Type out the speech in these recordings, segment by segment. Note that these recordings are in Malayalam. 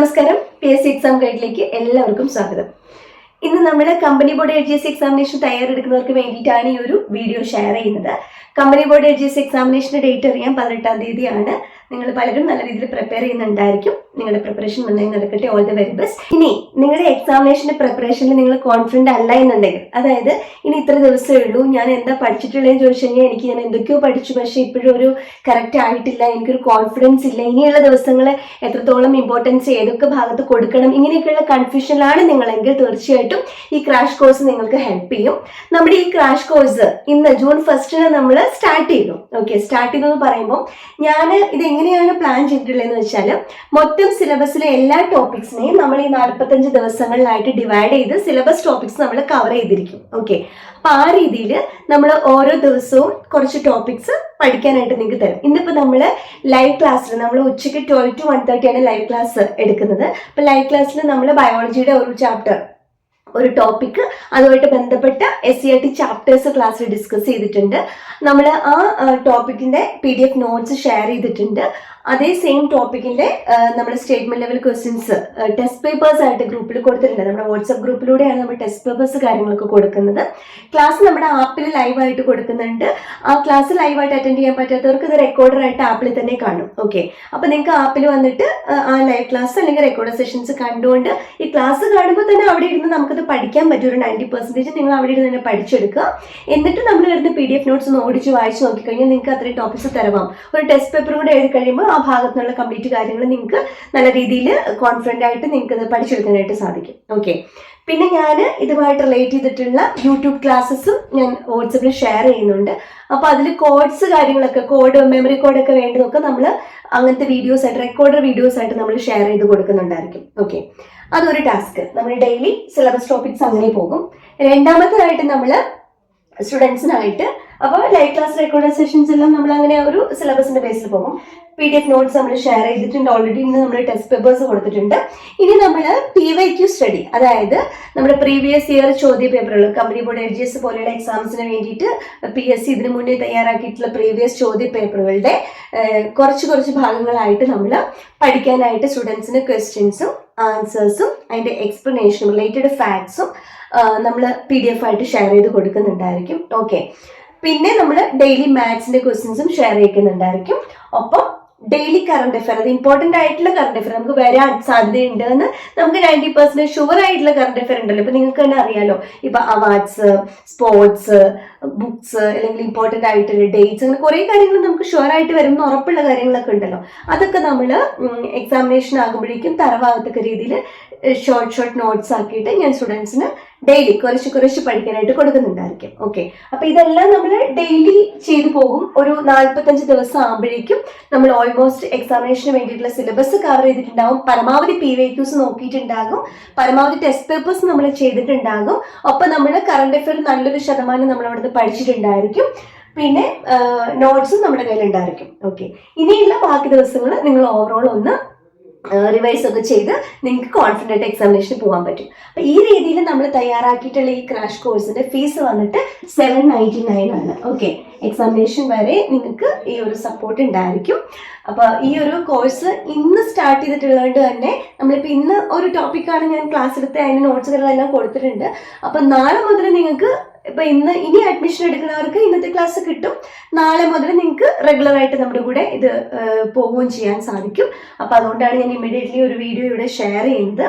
നമസ്കാരം. PSC എക്സാം ഗൈഡിലേക്ക് എല്ലാവർക്കും സ്വാഗതം. ഇന്ന് നമ്മൾ കമ്പനി ബോർഡ് LGS എക്സാമിനേഷൻ തയ്യാറെടുക്കുന്നവർക്ക് വേണ്ടിയിട്ടാണ് ഈ ഒരു വീഡിയോ ഷെയർ ചെയ്യുന്നത്. കമ്പനി ബോർഡ് LGS എക്സാമിനേഷന്റെ ഡേറ്റ് അറിയാൻ 18-ാം തീയതിയാണ്. നിങ്ങൾ പലരും നല്ല രീതിയിൽ പ്രിപ്പയർ ചെയ്യുന്നുണ്ടായിരിക്കും. നിങ്ങളുടെ പ്രിപ്പറേഷൻ നന്നായി നടക്കട്ടെ. All the very best. ഇനി നിങ്ങളുടെ എക്സാമിനേഷന്റെ പ്രിപ്പറേഷനിൽ നിങ്ങൾ കോൺഫിഡന്റ് അല്ല എന്നുണ്ടെങ്കിൽ, അതായത് ഇനി ഇത്ര ദിവസമേ ഉള്ളൂ, ഞാൻ എന്താ പഠിച്ചിട്ടുള്ളതെന്ന് ചോദിച്ചു കഴിഞ്ഞാൽ എനിക്ക് ഞാൻ എന്തൊക്കെയോ പഠിച്ചു, പക്ഷെ ഇപ്പോഴും ഒരു കറക്റ്റ് ആയിട്ടില്ല, എനിക്കൊരു കോൺഫിഡൻസ് ഇല്ല, ഇനിയുള്ള ദിവസങ്ങൾ എത്രത്തോളം ഇമ്പോർട്ടൻസ് ഏതൊക്കെ ഭാഗത്ത് കൊടുക്കണം, ഇങ്ങനെയൊക്കെയുള്ള കൺഫ്യൂഷനിലാണ് നിങ്ങളെങ്കിൽ തീർച്ചയായിട്ടും ഈ ക്രാഷ് കോഴ്സ് നിങ്ങൾക്ക് ഹെൽപ്പ് ചെയ്യും. നമ്മുടെ ഈ ക്രാഷ് കോഴ്സ് ഇന്ന് ജൂൺ 1 നമ്മൾ സ്റ്റാർട്ട് ചെയ്തു. ഓക്കെ, സ്റ്റാർട്ട് ചെയ്തു എന്ന് പറയുമ്പോൾ ഞാൻ ഇത് എങ്ങനെയാണ് പ്ലാൻ ചെയ്തിട്ടുള്ളതെന്ന് വെച്ചാൽ, മൊത്തം സിലബസിലെ എല്ലാ ടോപ്പിക്സിനെയും നമ്മൾ ഈ 45 ദിവസങ്ങളിലായിട്ട് ഡിവൈഡ് ചെയ്ത് സിലബസ് ടോപ്പിക്സ് നമ്മൾ കവർ ചെയ്തിരിക്കും. ഓക്കെ, അപ്പൊ ആ രീതിയിൽ നമ്മൾ ഓരോ ദിവസവും കുറച്ച് ടോപ്പിക്സ് പഠിക്കാനായിട്ട് നിങ്ങൾക്ക് തരും. ഇന്നിപ്പോൾ നമ്മൾ ലൈവ് ക്ലാസ്സിൽ നമ്മൾ ഉച്ചയ്ക്ക് 12 to 1:30 ആണ് ലൈവ് ക്ലാസ് എടുക്കുന്നത്. അപ്പൊ ലൈവ് ക്ലാസ്സിൽ നമ്മൾ ബയോളജിയുടെ ഒരു ചാപ്റ്റർ, ഒരു ടോപ്പിക്ക്, അതുമായിട്ട് ബന്ധപ്പെട്ട SCERT ചാപ്റ്റേഴ്സ് ക്ലാസ്സിൽ ഡിസ്കസ് ചെയ്തിട്ടുണ്ട്. നമ്മൾ ആ ടോപ്പിക്കിന്റെ PDF നോട്ട്സ് ഷെയർ ചെയ്തിട്ടുണ്ട്. അതേ സെയിം ടോപ്പിക്കിന്റെ നമ്മുടെ statement level questions test papers ആയിട്ട് ഗ്രൂപ്പിൽ കൊടുത്തിട്ടുണ്ട്. നമ്മുടെ വാട്സ്ആപ്പ് ഗ്രൂപ്പിലൂടെയാണ് നമ്മൾ ടെസ്റ്റ് പേപ്പേഴ്സ് കാര്യങ്ങളൊക്കെ കൊടുക്കുന്നത്. ക്ലാസ് നമ്മുടെ ആപ്പിൽ ലൈവായിട്ട് കൊടുക്കുന്നുണ്ട്. ആ ക്ലാസ് ലൈവായിട്ട് അറ്റൻഡ് ചെയ്യാൻ പറ്റാത്തവർക്ക് ഇത് റെക്കോർഡറായിട്ട് ആപ്പിൽ തന്നെ കാണും. ഓക്കെ, അപ്പൊ നിങ്ങൾക്ക് ആപ്പിൽ വന്നിട്ട് ആ ലൈവ് ക്ലാസ് അല്ലെങ്കിൽ റെക്കോർഡ് സെഷൻസ് കണ്ടുകൊണ്ട് ഈ ക്ലാസ് കാണുമ്പോൾ തന്നെ അവിടെ ഇരുന്ന് നമുക്കത് പഠിക്കാൻ പറ്റും. ഒരു 90% നിങ്ങൾ അവിടെ ഇരുന്ന് തന്നെ പഠിച്ചെടുക്കുക. എന്നിട്ട് നമ്മൾ വരുന്ന PDF നോട്ട്സ് ഒന്ന് ഓടിച്ച് വായിച്ച് നോക്കിക്കഴിഞ്ഞാൽ നിങ്ങൾക്ക് അത്രയും ടോപ്പിക്സ് തരവാം. ഒരു ടെസ്റ്റ് പേപ്പർ കൂടെ എഴുതി കഴിയുമ്പോൾ ആ ഭാഗത്തുനിന്നുള്ള കംപ്ലീറ്റ് കാര്യങ്ങൾ നിങ്ങൾക്ക് നല്ല രീതിയിൽ കോൺഫിഡന്റ് ആയിട്ട് നിങ്ങൾക്ക് അത് പഠിച്ചെടുക്കാനായിട്ട് സാധിക്കും. ഓക്കെ, പിന്നെ ഞാൻ ഇതുമായിട്ട് റിലേറ്റ് ചെയ്തിട്ടുള്ള യൂട്യൂബ് ക്ലാസ്സസും ഞാൻ വാട്സപ്പിൽ ഷെയർ ചെയ്യുന്നുണ്ട്. അപ്പൊ അതിൽ കോഡ്സ് കാര്യങ്ങളൊക്കെ, മെമ്മറി കോഡൊക്കെ വേണ്ടതൊക്കെ നമ്മൾ അങ്ങനത്തെ വീഡിയോസ് ആയിട്ട്, റെക്കോർഡർ വീഡിയോസ് ആയിട്ട് നമ്മൾ ഷെയർ ചെയ്ത് കൊടുക്കുന്നുണ്ടായിരിക്കും. ഓക്കെ, അതൊരു ടാസ്ക്. നമ്മൾ ഡെയിലി സിലബസ് ടോപ്പിക്സ് അങ്ങനെ പോകും. രണ്ടാമത്തേതായിട്ട് നമ്മൾ സ്റ്റുഡൻസിനായിട്ട് അപ്പോൾ ലൈവ് ക്ലാസ് റെക്കോർഡ് സെഷൻസ് എല്ലാം നമ്മൾ അങ്ങനെ ഒരു സിലബസിന്റെ ബേസിൽ പോകും. PDF നോട്ട്സ് നമ്മൾ ഷെയർ ചെയ്തിട്ടുണ്ട്. ഓൾറെഡി ഇന്ന് നമ്മൾ ടെസ്റ്റ് പേപ്പേഴ്സ് കൊടുത്തിട്ടുണ്ട്. ഇനി നമ്മൾ PYQ സ്റ്റഡി, അതായത് നമ്മുടെ പ്രീവിയസ് ഇയർ ചോദ്യ പേപ്പറുകൾ, കമ്പനി ബോർഡ് LGS പോലെയുള്ള എക്സാംസിന് വേണ്ടിയിട്ട് PSC ഇതിനു മുന്നേ തയ്യാറാക്കിയിട്ടുള്ള പ്രീവിയസ് ചോദ്യ പേപ്പറുകളുടെ കുറച്ച് ഭാഗങ്ങളായിട്ട് നമ്മൾ പഠിക്കാനായിട്ട് സ്റ്റുഡൻസിന് ക്വസ്റ്റ്യൻസും ആൻസേഴ്സും അതിന്റെ എക്സ്പ്ലനേഷനും റിലേറ്റഡ് ഫാക്ട്സും നമ്മൾ PDF ആയിട്ട് ഷെയർ ചെയ്ത് കൊടുക്കുന്നുണ്ടായിരിക്കും. ഓക്കെ, പിന്നെ നമ്മൾ ഡെയിലി മാത്സിന്റെ ക്വസ്റ്റ്യൻസും ഷെയർ ചെയ്യുന്നുണ്ടായിരിക്കും. ഒപ്പം ഡെയിലി കറണ്ട് അഫയർ, അത് ഇമ്പോർട്ടന്റ് ആയിട്ടുള്ള കറണ്ട് അഫയർ, നമുക്ക് വരാൻ സാധ്യതയുണ്ട് എന്ന് നമുക്ക് 90% ഷുവർ ആയിട്ടുള്ള കറണ്ട് അഫയർ ഉണ്ടല്ലോ. ഇപ്പൊ നിങ്ങൾക്ക് തന്നെ അറിയാലോ, ഇപ്പൊ അവാർഡ്സ്, സ്പോർട്സ്, ബുക്സ്, അല്ലെങ്കിൽ ഇമ്പോർട്ടന്റ് ആയിട്ടുള്ള ഡേറ്റ്സ്, അങ്ങനെ കുറെ കാര്യങ്ങൾ നമുക്ക് ഷുവർ ആയിട്ട് വരുന്ന ഉറപ്പുള്ള കാര്യങ്ങളൊക്കെ ഉണ്ടല്ലോ. അതൊക്കെ നമ്മൾ എക്സാമിനേഷൻ ആകുമ്പോഴേക്കും തറവാകത്തക്ക രീതിയിൽ ഷോർട്ട് നോട്ട്സ് ആക്കിയിട്ട് ഞാൻ സ്റ്റുഡൻസിന് ഡെയിലി കുറച്ച് പഠിക്കാനായിട്ട് കൊടുക്കുന്നുണ്ടായിരിക്കും. ഓക്കെ, അപ്പൊ ഇതെല്ലാം നമ്മൾ ഡെയിലി ചെയ്തു പോകും. ഒരു 45 ദിവസം ആകുമ്പോഴേക്കും നമ്മൾ ഓൾമോസ്റ്റ് എക്സാമിനേഷന് വേണ്ടിയിട്ടുള്ള സിലബസ് കവർ ചെയ്തിട്ടുണ്ടാകും. പരമാവധി PYQs നോക്കിയിട്ടുണ്ടാകും. പരമാവധി ടെസ്റ്റ് പേപ്പേഴ്സ് നമ്മൾ ചെയ്തിട്ടുണ്ടാകും. ഒപ്പം നമ്മൾ കറണ്ട് അഫയർ നല്ലൊരു ശതമാനം നമ്മൾ അവിടുന്ന് പഠിച്ചിട്ടുണ്ടായിരിക്കും. പിന്നെ നോട്ട്സും നമ്മുടെ കയ്യിലുണ്ടായിരിക്കും. ഓക്കെ, ഇനിയുള്ള ബാക്കി ദിവസങ്ങൾ നിങ്ങൾ ഓവറോൾ ഒന്ന് റിവൈസ് ഒക്കെ ചെയ്ത് നിങ്ങൾക്ക് കോൺഫിഡൻ്റ് ആയിട്ട് എക്സാമിനേഷന് പോകാൻ പറ്റും. അപ്പൊ ഈ രീതിയിൽ നമ്മൾ തയ്യാറാക്കിയിട്ടുള്ള ഈ ക്രാഷ് കോഴ്സിന്റെ ഫീസ് വന്നിട്ട് 799 ആണ്. ഓക്കെ, എക്സാമിനേഷൻ വരെ നിങ്ങൾക്ക് ഈ ഒരു സപ്പോർട്ട് ഉണ്ടായിരിക്കും. അപ്പൊ ഈ ഒരു കോഴ്സ് ഇന്ന് സ്റ്റാർട്ട് ചെയ്തിട്ടുള്ളത് തന്നെ നമ്മളിപ്പോ ഇന്ന് ഒരു ടോപ്പിക്കാണ് ഞാൻ ക്ലാസ് എടുത്ത് അതിന്റെ നോട്ട്സുകളെല്ലാം കൊടുത്തിട്ടുണ്ട്. അപ്പൊ നാളെ മുതൽ നിങ്ങൾക്ക് ഇപ്പൊ ഇനി അഡ്മിഷൻ എടുക്കുന്നവർക്ക് ഇന്നത്തെ ക്ലാസ് കിട്ടും. നാളെ മുതൽ നിങ്ങൾക്ക് റെഗുലർ ആയിട്ട് നമ്മുടെ കൂടെ ഇത് പോവുകയും ചെയ്യാൻ സാധിക്കും. അപ്പൊ അതുകൊണ്ടാണ് ഞാൻ ഇമ്മീഡിയറ്റ്ലി ഒരു വീഡിയോ ഇവിടെ ഷെയർ ചെയ്യുന്നത്.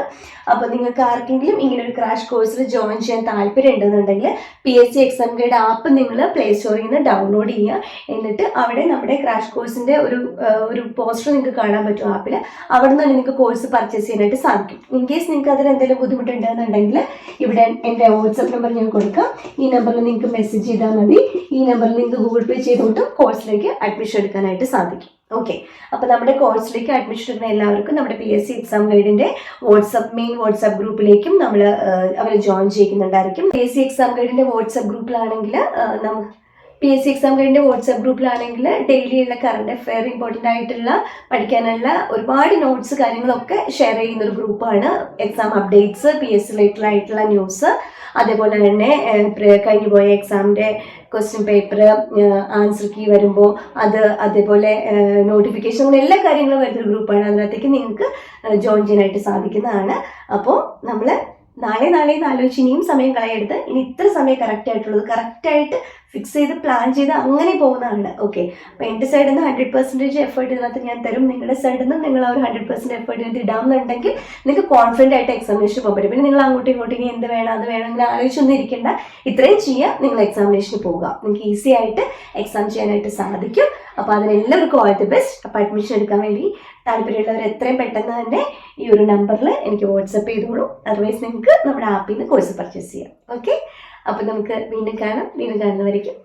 അപ്പൊ നിങ്ങൾക്ക് ആർക്കെങ്കിലും ഇങ്ങനെ ഒരു ക്രാഷ് കോഴ്സിൽ ജോയിൻ ചെയ്യാൻ താല്പര്യം ഉണ്ടെന്നുണ്ടെങ്കിൽ PSC എക്സാം ഗൈഡ് ആപ്പ് നിങ്ങൾ പ്ലേ സ്റ്റോറിൽ നിന്ന് ഡൗൺലോഡ് ചെയ്യുക. എന്നിട്ട് അവിടെ നമ്മുടെ ക്രാഷ് കോഴ്സിന്റെ ഒരു പോസ്റ്റർ നിങ്ങൾക്ക് കാണാൻ പറ്റും ആപ്പിൽ. അവിടെ നിന്ന് നിങ്ങൾക്ക് കോഴ്സ് പർച്ചേസ് ചെയ്യാനായിട്ട് സാധിക്കും. ഇൻ കേസ് നിങ്ങൾക്ക് അതിന് എന്തെങ്കിലും ബുദ്ധിമുട്ടുണ്ടെന്നുണ്ടെങ്കിൽ ഇവിടെ എൻ്റെ വാട്സ്ആപ്പ് നമ്പർ ഞാൻ കൊടുക്കാം. ഈ നമ്പറിൽ നിങ്ങൾക്ക് മെസ്സേജ് ചെയ്താൽ മതി. ഈ നമ്പറിൽ നിങ്ങൾക്ക് ഗൂഗിൾ പേ ചെയ്തുകൊണ്ടും കോഴ്സിലേക്ക് അഡ്മിഷൻ എടുക്കാനായിട്ട് സാധിക്കും. ഓക്കെ, അപ്പൊ നമ്മുടെ കോഴ്സിലേക്ക് അഡ്മിഷൻ എടുക്കുന്ന എല്ലാവർക്കും നമ്മുടെ PSC എക്സാം ഗൈഡിന്റെ മെയിൻ വാട്സ്ആപ്പ് ഗ്രൂപ്പിലേക്കും നമ്മൾ അവരെ ജോയിൻ ചെയ്യുന്നുണ്ടായിരിക്കും. PSC എക്സാം ഗൈഡിന്റെ വാട്സ്ആപ്പ് ഗ്രൂപ്പിലാണെങ്കിൽ PSC എക്സാം കഴിഞ്ഞ വാട്സാപ്പ് ഗ്രൂപ്പിലാണെങ്കിൽ ഡെയിലി ഉള്ള കറണ്ട് അഫെയർ, ഇമ്പോർട്ടൻ്റ് ആയിട്ടുള്ള പഠിക്കാനുള്ള ഒരുപാട് നോട്ട്സ് കാര്യങ്ങളൊക്കെ ഷെയർ ചെയ്യുന്ന ഒരു ഗ്രൂപ്പാണ്. എക്സാം അപ്ഡേറ്റ്സ്, PSC റിലേറ്റഡ് ആയിട്ടുള്ള ന്യൂസ്, അതേപോലെ തന്നെ കഴിഞ്ഞു പോയ എക്സാമിൻ്റെ ക്വസ്റ്റ്യൻ പേപ്പർ, ആൻസർ കീ വരുമ്പോൾ അതേപോലെ നോട്ടിഫിക്കേഷൻ, അങ്ങനെ എല്ലാ കാര്യങ്ങളും വരുന്നൊരു ഗ്രൂപ്പാണ്. അതിനകത്തേക്ക് നിങ്ങൾക്ക് ജോയിൻ ചെയ്യാനായിട്ട് സാധിക്കുന്നതാണ്. അപ്പോൾ നമ്മൾ നാളെ എന്ന് ആലോചിച്ച് ഇനിയും സമയം കളയെടുത്ത് ഇനി ഇത്ര സമയം കറക്റ്റായിട്ട് ഫിക്സ് ചെയ്ത് പ്ലാൻ ചെയ്ത് അങ്ങനെ പോകുന്നതാണ്. ഓക്കെ, അപ്പോൾ എൻ്റെ സൈഡിൽ നിന്ന് 100% എഫേർട്ട് ഇതിനകത്ത് ഞാൻ തരും. നിങ്ങളുടെ സൈഡിൽ നിന്ന് നിങ്ങൾ ആ ഒരു 100% എഫേർട്ട് ഇതിനകത്ത് ഇടാമെന്നുണ്ടെങ്കിൽ നിങ്ങൾക്ക് കോൺഫിഡൻ്റ് ആയിട്ട് എക്സാമിനേഷൻ പോകാൻ പറ്റും. പിന്നെ നിങ്ങൾ അങ്ങോട്ടും ഇങ്ങോട്ടും എന്ത് വേണം അത് വേണം ഇങ്ങനെ ആലോചിച്ചൊന്നും ഇരിക്കേണ്ട. ഇത്രയും ചെയ്യുക, നിങ്ങൾ എക്സാമിനേഷന് പോവുക. നിങ്ങൾക്ക് ഈസി ആയിട്ട് എക്സാം ചെയ്യാനായിട്ട് സാധിക്കും. അപ്പോൾ അതിനെല്ലാവർക്കും ഓൾ ദി ബെസ്റ്റ്. അപ്പോൾ അഡ്മിഷൻ എടുക്കാൻ വേണ്ടി താല്പര്യമുള്ളവർ എത്രയും പെട്ടെന്ന് തന്നെ ഈ ഒരു നമ്പറിൽ എനിക്ക് വാട്സപ്പ് ചെയ്തോളൂ. അതർവൈസ് നിങ്ങൾക്ക് നമ്മുടെ ആപ്പിൽ നിന്ന് കോഴ്സ് പർച്ചേസ് ചെയ്യാം. ഓക്കെ, അപ്പോൾ നമുക്ക് വീണ്ടും കാണുന്നവരേക്കും